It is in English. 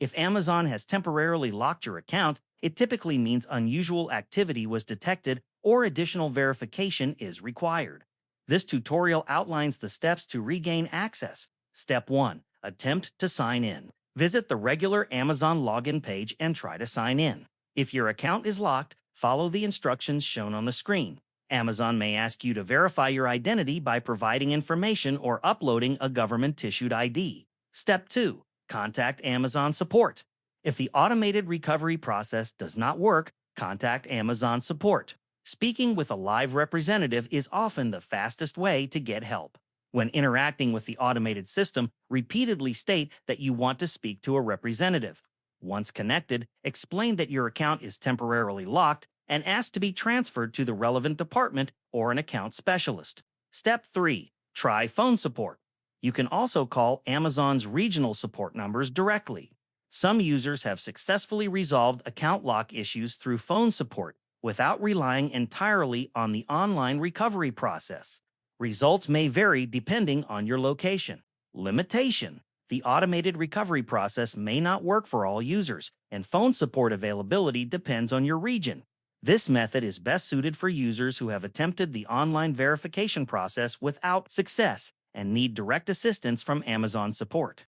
If Amazon has temporarily locked your account, it typically means unusual activity was detected or additional verification is required. This tutorial outlines the steps to regain access. Step 1. Attempt to sign in. Visit the regular Amazon login page and try to sign in. If your account is locked, follow the instructions shown on the screen. Amazon may ask you to verify your identity by providing information or uploading a government-issued ID. Step 2. Contact Amazon support. If the automated recovery process does not work, contact Amazon support. Speaking with a live representative is often the fastest way to get help. When interacting with the automated system, repeatedly state that you want to speak to a representative. Once connected, explain that your account is temporarily locked and ask to be transferred to the relevant department or an account specialist. Step 3. Try phone support. You can also call Amazon's regional support numbers directly. Some users have successfully resolved account lock issues through phone support without relying entirely on the online recovery process. Results may vary depending on your location. Limitation. The automated recovery process may not work for all users, and phone support availability depends on your region. This method is best suited for users who have attempted the online verification process without success and need direct assistance from Amazon support.